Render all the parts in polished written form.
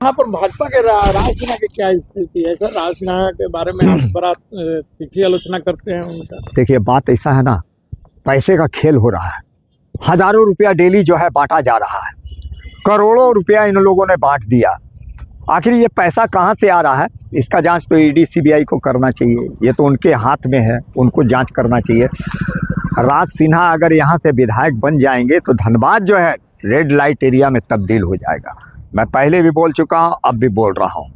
यहाँ पर भाजपा के राज सिन्हा की क्या स्थिति है सर? राज सिन्हा के बारे में आप बड़ा तीखी आलोचना करते हैं उनका। देखिए, बात ऐसा है ना, पैसे का खेल हो रहा है। हजारों रुपया डेली जो है बांटा जा रहा है, करोड़ों रुपया इन लोगों ने बांट दिया। आखिर ये पैसा कहाँ से आ रहा है, इसका जांच तो ईडी सीबीआई को करना चाहिए। ये तो उनके हाथ में है, उनको जांच करना चाहिए। राज सिन्हा अगर यहाँ से विधायक बन जाएंगे तो धनबाद जो है रेड लाइट एरिया में तब्दील हो जाएगा। मैं पहले भी बोल चुका हूँ, अब भी बोल रहा हूँ।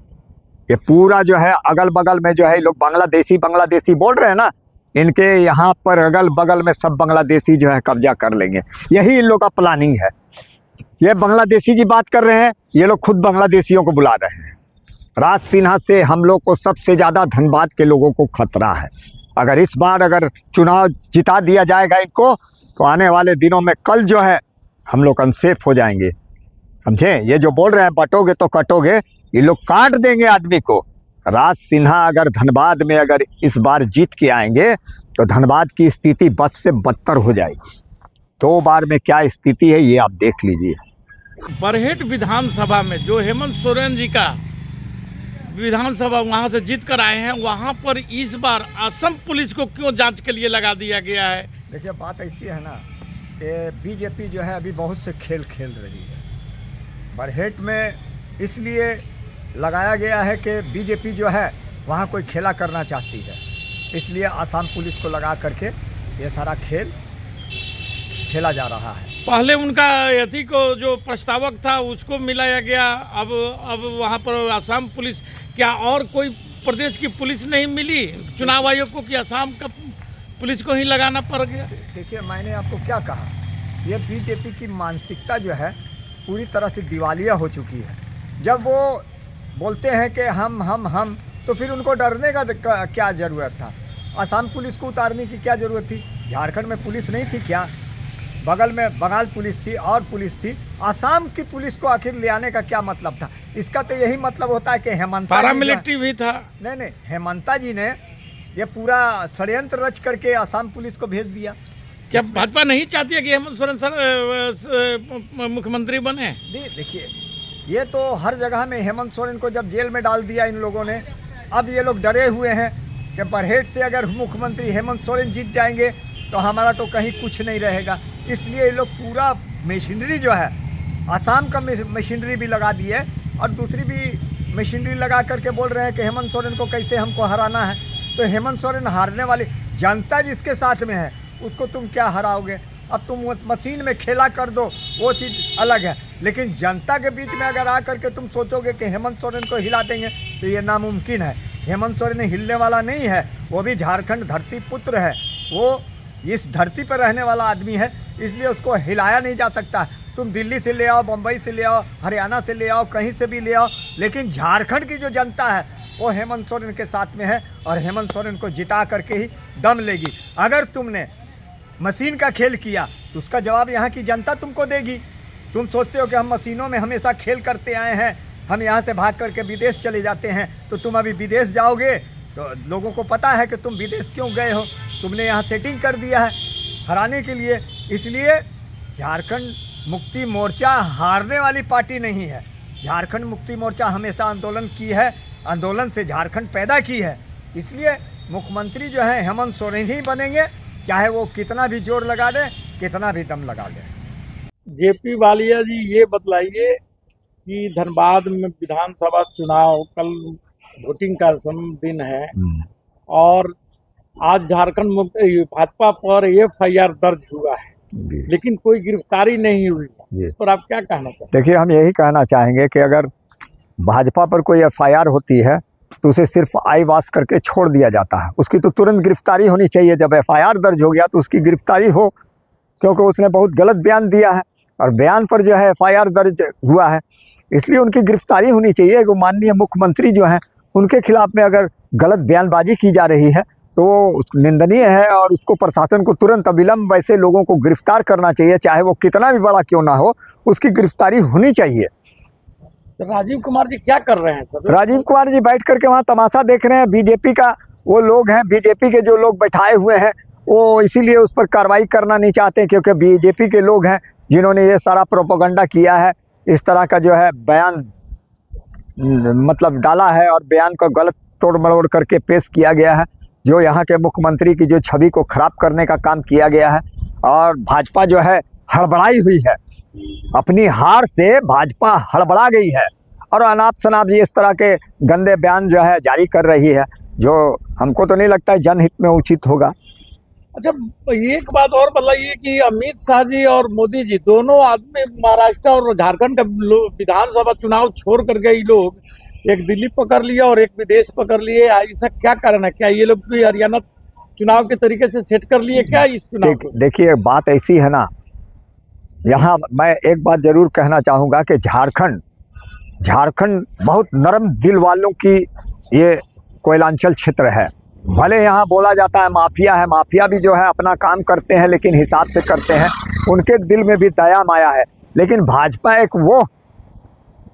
ये पूरा जो है अगल बगल में जो है लोग बांग्लादेशी बोल रहे हैं ना, इनके यहाँ पर अगल बगल में सब बांग्लादेशी जो है कब्जा कर लेंगे। यही इन लोग का प्लानिंग है। ये बांग्लादेशी की बात कर रहे हैं, ये लोग खुद बांग्लादेशियों को बुला रहे हैं। राज सिन्हा से हम लोग को सबसे ज़्यादा धनबाद के लोगों को खतरा है। अगर इस बार अगर चुनाव जिता दिया जाएगा इनको, तो आने वाले दिनों में कल जो है हम लोग अनसेफ हो जाएंगे। समझे? ये जो बोल रहे हैं बटोगे तो कटोगे, ये लोग काट देंगे आदमी को। राज सिन्हा अगर धनबाद में अगर इस बार जीत के आएंगे तो धनबाद की स्थिति बद से बदतर हो जाएगी। 2 बार में क्या स्थिति है ये आप देख लीजिए। बरहेट विधानसभा में जो हेमंत सोरेन जी का विधानसभा वहां से जीत कर आए हैं, वहां पर इस बार असम पुलिस को क्यों जांच के लिए लगा दिया गया है? देखिए, बात ऐसी है ना कि बीजेपी जो है अभी बहुत से खेल खेल रही है। बरहेट में इसलिए लगाया गया है कि बीजेपी जो है वहाँ कोई खेला करना चाहती है, इसलिए आसाम पुलिस को लगा करके ये सारा खेल खेला जा रहा है। पहले उनका यति को जो प्रस्तावक था उसको मिलाया गया, अब वहाँ पर आसाम पुलिस, क्या और कोई प्रदेश की पुलिस नहीं मिली चुनाव आयोग को कि आसाम का पुलिस को ही लगाना पड़ गया? देखिए, मैंने आपको क्या कहा, ये बीजेपी की मानसिकता जो है पूरी तरह से दिवालिया हो चुकी है। जब वो बोलते हैं कि हम तो फिर उनको डरने का क्या ज़रूरत था? आसाम पुलिस को उतारने की क्या ज़रूरत थी? झारखंड में पुलिस नहीं थी क्या? बगल में बंगाल पुलिस थी और पुलिस थी। आसाम की पुलिस को आखिर ले आने का क्या मतलब था? इसका तो यही मतलब होता है कि हेमंता पैरामिलिट्री भी था। नहीं, हेमंता जी ने ये पूरा षड्यंत्र रच करके आसाम पुलिस को भेज दिया। क्या भाजपा नहीं चाहती है कि हेमंत सोरेन सर मुख्यमंत्री बने? देखिए, ये तो हर जगह में हेमंत सोरेन को जब जेल में डाल दिया इन लोगों ने, अब ये लोग डरे हुए हैं कि बरहेट से अगर मुख्यमंत्री हेमंत सोरेन जीत जाएंगे तो हमारा तो कहीं कुछ नहीं रहेगा। इसलिए ये लोग पूरा मशीनरी जो है, आसाम का मशीनरी भी लगा दी है और दूसरी भी मशीनरी लगा करके बोल रहे हैं कि हेमंत सोरेन को कैसे हमको हराना है। तो हेमंत सोरेन हारने वाली जनता जिसके साथ में है उसको तुम क्या हराओगे? अब तुम मशीन में खेला कर दो, वो चीज़ अलग है, लेकिन जनता के बीच में अगर आ करके तुम सोचोगे कि हेमंत सोरेन को हिला देंगे तो ये नामुमकिन है। हेमंत सोरेन हिलने वाला नहीं है, वो भी झारखंड धरती पुत्र है, वो इस धरती पर रहने वाला आदमी है, इसलिए उसको हिलाया नहीं जा सकता। तुम दिल्ली से ले आओ, बम्बई से ले आओ, हरियाणा से ले आओ, कहीं से भी ले आओ, लेकिन झारखंड की जो जनता है वो हेमंत सोरेन के साथ में है और हेमंत सोरेन को जिता करके ही दम लेगी। अगर तुमने मशीन का खेल किया तो उसका जवाब यहाँ की जनता तुमको देगी। तुम सोचते हो कि हम मशीनों में हमेशा खेल करते आए हैं, हम यहाँ से भाग करके विदेश चले जाते हैं, तो तुम अभी विदेश जाओगे तो लोगों को पता है कि तुम विदेश क्यों गए हो। तुमने यहाँ सेटिंग कर दिया है हराने के लिए। इसलिए झारखंड मुक्ति मोर्चा हारने वाली पार्टी नहीं है। झारखंड मुक्ति मोर्चा हमेशा आंदोलन की है, आंदोलन से झारखंड पैदा की है। इसलिए मुख्यमंत्री जो है हेमंत सोरेन ही बनेंगे, चाहे वो कितना भी जोर लगा दे, कितना भी दम लगा दे। जेपी वालिया जी, ये बतलाइए कि धनबाद में विधानसभा चुनाव, कल वोटिंग का दिन है और आज झारखंड मुक्ति भाजपा पर FIR दर्ज हुआ है, लेकिन कोई गिरफ्तारी नहीं हुई। इस पर आप क्या कहना चाहते हैं? देखिए, हम यही कहना चाहेंगे कि अगर भाजपा पर कोई FIR होती है तो उसे सिर्फ आई वाश करके छोड़ दिया जाता है। उसकी तो तुरंत गिरफ्तारी होनी चाहिए। जब FIR दर्ज हो गया तो उसकी गिरफ्तारी हो, क्योंकि उसने बहुत गलत बयान दिया है और बयान पर जो है FIR दर्ज हुआ है, इसलिए उनकी गिरफ्तारी होनी चाहिए। वो माननीय मुख्यमंत्री जो हैं उनके खिलाफ में अगर गलत बयानबाजी की जा रही है तो वो निंदनीय है और उसको प्रशासन को तुरंत अविलंब वैसे लोगों को गिरफ्तार करना चाहिए, चाहे वो कितना भी बड़ा क्यों ना हो, उसकी गिरफ्तारी होनी चाहिए। तो राजीव कुमार जी क्या कर रहे हैं सर? राजीव कुमार जी बैठ करके वहाँ तमाशा देख रहे हैं। बीजेपी का वो लोग हैं, बीजेपी के जो लोग बैठाए हुए हैं वो इसीलिए उस पर कार्रवाई करना नहीं चाहते, क्योंकि बीजेपी के लोग हैं जिन्होंने ये सारा प्रोपेगेंडा किया है, इस तरह का जो है बयान मतलब डाला है और बयान को गलत तोड़ मरोड़ करके पेश किया गया है, जो यहाँ के मुख्यमंत्री की जो छवि को खराब करने का काम किया गया है। और भाजपा जो है हड़बड़ाई हुई है, अपनी हार से भाजपा हड़बड़ा गई है और अनाप शनाप इस तरह के गंदे बयान जो है जारी कर रही है, जो हमको तो नहीं लगता है जनहित में उचित होगा। अच्छा, एक बात और बताइए कि अमित शाह जी और मोदी जी दोनों आदमी महाराष्ट्र और झारखंड का विधानसभा चुनाव छोड़ करके ये लोग एक दिल्ली पकड़ लिया और एक विदेश पकड़ लिए, ऐसा क्या कारण है? क्या ये लोग भी हरियाणा चुनाव के तरीके से सेट कर लिए क्या इस चुनाव को? देखिए बात ऐसी है ना, यहाँ मैं एक बात जरूर कहना चाहूँगा कि झारखंड बहुत नरम दिल वालों की ये कोयलांचल क्षेत्र है। भले यहाँ बोला जाता है माफिया है, माफिया भी जो है अपना काम करते हैं लेकिन हिसाब से करते हैं, उनके दिल में भी दया माया है। लेकिन भाजपा एक वो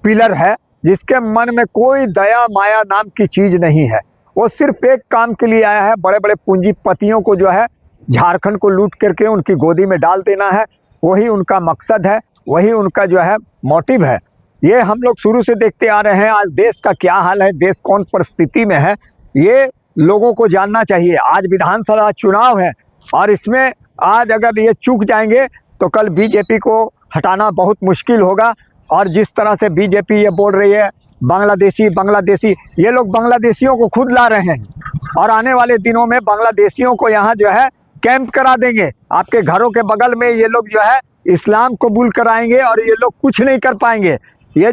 पिलर है जिसके मन में कोई दया माया नाम की चीज़ नहीं है। वो सिर्फ एक काम के लिए आया है, बड़े बड़े पूंजीपतियों को जो है झारखंड को लूट करके उनकी गोदी में डाल देना है। वही उनका मकसद है, वही उनका जो है मोटिव है। ये हम लोग शुरू से देखते आ रहे हैं। आज देश का क्या हाल है, देश कौन परिस्थिति में है, ये लोगों को जानना चाहिए। आज विधानसभा चुनाव है और इसमें आज अगर ये चूक जाएंगे तो कल बीजेपी को हटाना बहुत मुश्किल होगा। और जिस तरह से बीजेपी ये बोल रही है बांग्लादेशी, ये लोग बांग्लादेशियों को खुद ला रहे हैं और आने वाले दिनों में बांग्लादेशियों को यहाँ जो है कैंप करा देंगे। आपके घरों के बगल में ये लोग जो है इस्लाम कबूल कराएंगे और ये लोग कुछ नहीं कर पाएंगे। ये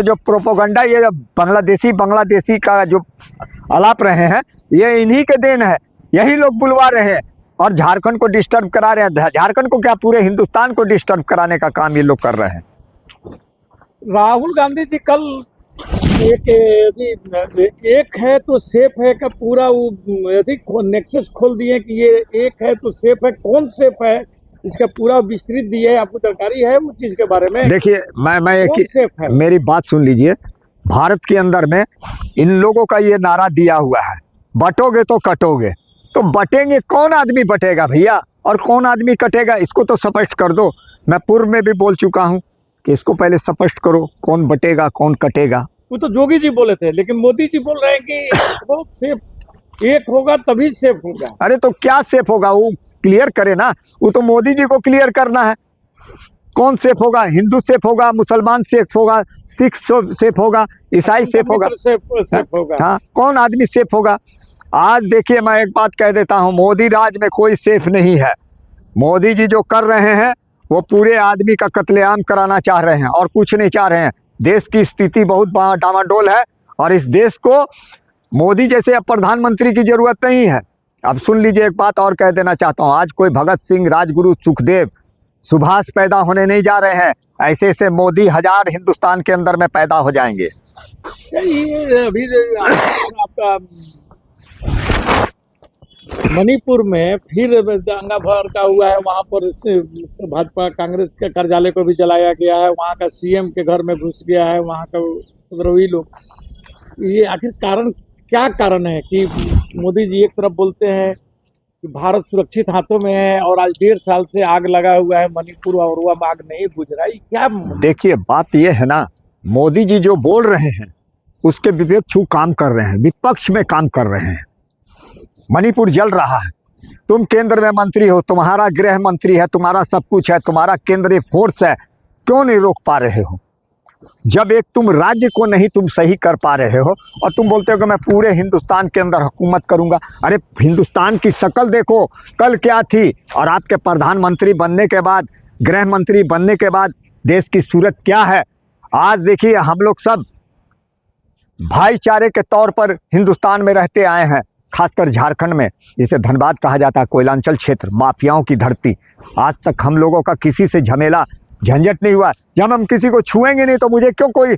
जो प्रोपोगंडा, ये बांग्लादेशी का जो अलाप रहे हैं, ये इन्हीं के देन है। यही लोग बुलवा रहे हैं और झारखंड को डिस्टर्ब करा रहे हैं। झारखंड को क्या, पूरे हिंदुस्तान को डिस्टर्ब कराने का काम ये लोग कर रहे हैं। राहुल गांधी जी कल एक है तो सेफ है का पूरा वो नेक्सस खोल दिए कि ये एक है तो सेफ है। कौन सेफ है इसका पूरा विस्तृत दिए, आपको जानकारी है उस चीज के बारे में? देखिए मैं एक सेफ है, मेरी बात सुन लीजिए। भारत के अंदर में इन लोगों का ये नारा दिया हुआ है, बटोगे तो कटोगे। तो बटेंगे, कौन आदमी बटेगा भैया और कौन आदमी कटेगा, इसको तो स्पष्ट कर दो। मैं पूर्व में भी बोल चुका हूँ कि इसको पहले स्पष्ट करो, कौन बटेगा कौन कटेगा। वो तो जोगी जी बोले थे, लेकिन मोदी जी बोल रहे हैं कि बहुत सेफ एक होगा तभी सेफ होगा। अरे तो क्या सेफ होगा, वो क्लियर करे ना। वो तो मोदी जी को क्लियर करना है। कौन सेफ होगा? हिंदू सेफ होगा, मुसलमान सेफ होगा, सिख सेफ होगा, ईसाई सेफ होगा, सेफ होगा। हाँ, कौन आदमी सेफ होगा? आज देखिए मैं एक बात कह देता हूँ, मोदी राज में कोई सेफ नहीं है। मोदी जी जो कर रहे हैं वो पूरे आदमी का कत्लेआम कराना चाह रहे हैं और कुछ नहीं चाह रहे हैं। देश की स्थिति बहुत डामाडोल है और इस देश को मोदी जैसे अब प्रधानमंत्री की जरूरत नहीं है। अब सुन लीजिए, एक बात और कह देना चाहता हूँ। आज कोई भगत सिंह, राजगुरु, सुखदेव, सुभाष पैदा होने नहीं जा रहे हैं। ऐसे ऐसे मोदी हजार हिंदुस्तान के अंदर में पैदा हो जाएंगे। ये अभी आपका मणिपुर में फिर दंगा भड़का हुआ है, वहाँ पर भाजपा कांग्रेस के कार्यालय को भी जलाया गया है, वहाँ का सीएम के घर में घुस गया है, वहाँ का विद्रोही लोग। ये आखिर कारण क्या कारण है कि मोदी जी एक तरफ बोलते हैं कि भारत सुरक्षित हाथों में है और आज 1.5 साल से आग लगा हुआ है मणिपुर और वह आग नहीं बुझ रहा है, क्या? देखिए बात ये है ना, मोदी जी जो बोल रहे हैं उसके विवेक छू काम कर रहे हैं, विपक्ष में काम कर रहे हैं। मणिपुर जल रहा है, तुम केंद्र में मंत्री हो, तुम्हारा गृह मंत्री है, तुम्हारा सब कुछ है, तुम्हारा केंद्रीय फोर्स है, क्यों नहीं रोक पा रहे हो? जब एक तुम राज्य को नहीं तुम सही कर पा रहे हो और तुम बोलते हो कि मैं पूरे हिंदुस्तान के अंदर हुकूमत करूंगा। अरे हिंदुस्तान की शक्ल देखो कल क्या थी और आपके प्रधानमंत्री बनने के बाद, गृह मंत्री बनने के बाद देश की सूरत क्या है। आज देखिए हम लोग सब भाईचारे के तौर पर हिंदुस्तान में रहते आए हैं, खासकर झारखंड में, जिसे धनबाद कहा जाता है, कोयलांचल क्षेत्र, माफियाओं की धरती। आज तक हम लोगों का किसी से झमेला झंझट नहीं हुआ। जब हम किसी को छुएंगे नहीं तो मुझे क्यों कोई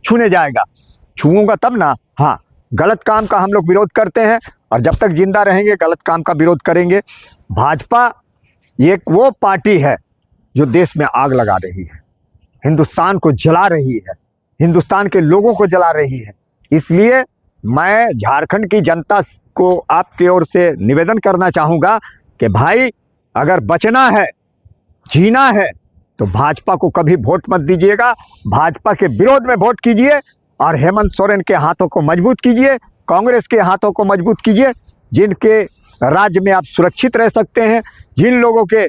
छूने जाएगा? छूऊंगा तब ना। हाँ, गलत काम का हम लोग विरोध करते हैं और जब तक जिंदा रहेंगे गलत काम का विरोध करेंगे। भाजपा एक वो पार्टी है जो देश में आग लगा रही है, हिंदुस्तान को जला रही है, हिंदुस्तान के लोगों को जला रही है। इसलिए मैं झारखंड की जनता को आपकी ओर से निवेदन करना चाहूँगा कि भाई अगर बचना है, जीना है, तो भाजपा को कभी वोट मत दीजिएगा, भाजपा के विरोध में वोट कीजिए और हेमंत सोरेन के हाथों को मजबूत कीजिए, कांग्रेस के हाथों को मजबूत कीजिए, जिनके राज्य में आप सुरक्षित रह सकते हैं, जिन लोगों के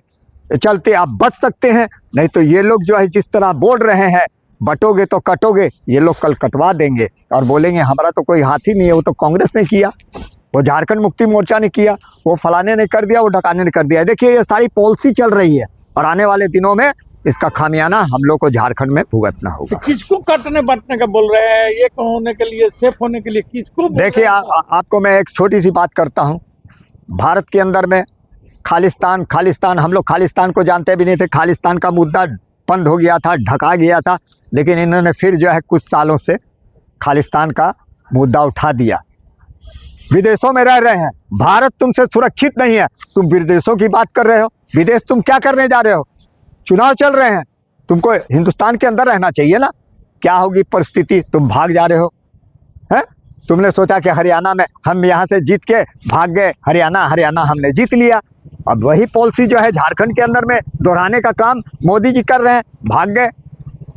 चलते आप बच सकते हैं। नहीं तो ये लोग जो है जिस तरह बोल रहे हैं बटोगे तो कटोगे, ये लोग कल कटवा देंगे और बोलेंगे हमारा तो कोई हाथ ही नहीं है, वो तो कांग्रेस ने किया, वो झारखंड मुक्ति मोर्चा ने किया, वो फलाने ने कर दिया, वो ढकाने ने कर दिया। देखिए ये सारी पॉलिसी चल रही है और आने वाले दिनों में इसका खामियाना हम लोग को झारखंड में भुगतना होगा। तो किसको कटने बटने का बोल रहे हैं? ये होने के लिए, सेफ होने के लिए किसको बोल देखिए रहे हैं? आपको मैं एक छोटी सी बात करता हूँ। भारत के अंदर में खालिस्तान हम लोग खालिस्तान को जानते भी नहीं थे। खालिस्तान का मुद्दा बंद हो गया था, ढका गया था, लेकिन इन्होंने फिर जो है कुछ सालों से खालिस्तान का मुद्दा उठा दिया। विदेशों में रह रहे हैं, भारत तुमसे सुरक्षित नहीं है, तुम विदेशों की बात कर रहे हो। विदेश तुम क्या करने जा रहे हो? चुनाव चल रहे हैं, तुमको हिंदुस्तान के अंदर रहना चाहिए ना। क्या होगी परिस्थिति? तुम भाग जा रहे हो, हैं? तुमने सोचा कि हरियाणा में हम यहाँ से जीत के भाग गए, हरियाणा हमने जीत लिया। अब वही पॉलिसी जो है झारखंड के अंदर में दोहराने का काम मोदी जी कर रहे हैं। भाग गए,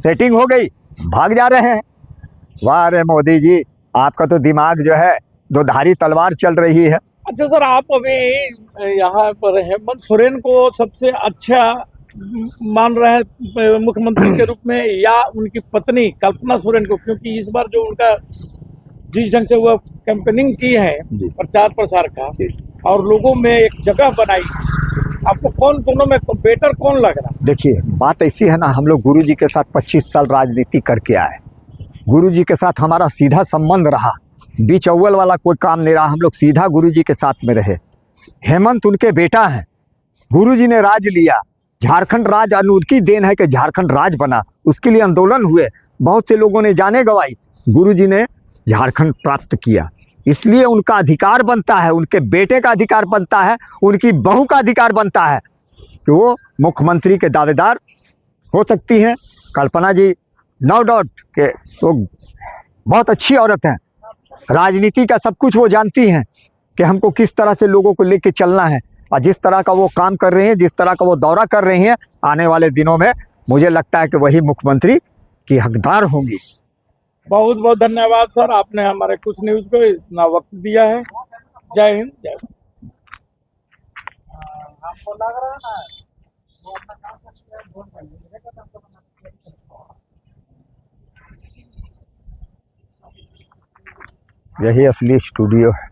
सेटिंग हो गई, भाग जा रहे हैं। वाह रे मोदी जी, आपका तो दिमाग जो है दो धारी तलवार चल रही है। अच्छा सर, आप अभी यहाँ पर हेमंत सोरेन को सबसे अच्छा मान रहे हैं मुख्यमंत्री के रूप में, या उनकी पत्नी कल्पना सोरेन को? क्योंकि इस बार जो उनका जिस ढंग से वो कैंपेनिंग की है प्रचार प्रसार का और लोगों में एक जगह बनाई, आपको कौन दोनों में बेटर कौन लग रहा? देखिए बात ऐसी है ना, हम लोग गुरुजी के साथ 25 साल राजनीति करके आए। गुरुजी के साथ हमारा सीधा संबंध रहा, बीच अव्वल वाला कोई काम नहीं रहा। हम लोग सीधा गुरुजी के साथ में रहे। हेमंत उनके बेटा हैं, गुरुजी ने राज लिया, झारखंड राज उनकी देन है कि झारखंड राज बना। उसके लिए आंदोलन हुए, बहुत से लोगों ने जाने गंवाई, गुरुजी ने झारखंड प्राप्त किया। इसलिए उनका अधिकार बनता है, उनके बेटे का अधिकार बनता है, उनकी बहू का अधिकार बनता है कि वो मुख्यमंत्री के दावेदार हो सकती हैं। कल्पना जी नो डाउट के वो बहुत अच्छी औरत हैं, राजनीति का सब कुछ वो जानती हैं कि हमको किस तरह से लोगों को लेके चलना है। और जिस तरह का वो काम कर रहे हैं, जिस तरह का वो दौरा कर रही हैं, आने वाले दिनों में मुझे लगता है कि वही मुख्यमंत्री की हकदार होंगी। बहुत बहुत धन्यवाद सर, आपने हमारे कुछ न्यूज को इतना वक्त दिया है। जय हिंद, जय भारत। आपको लग रहा है ना वो अपना काम करते हैं, बहुत बढ़िया। यही असली स्टूडियो है।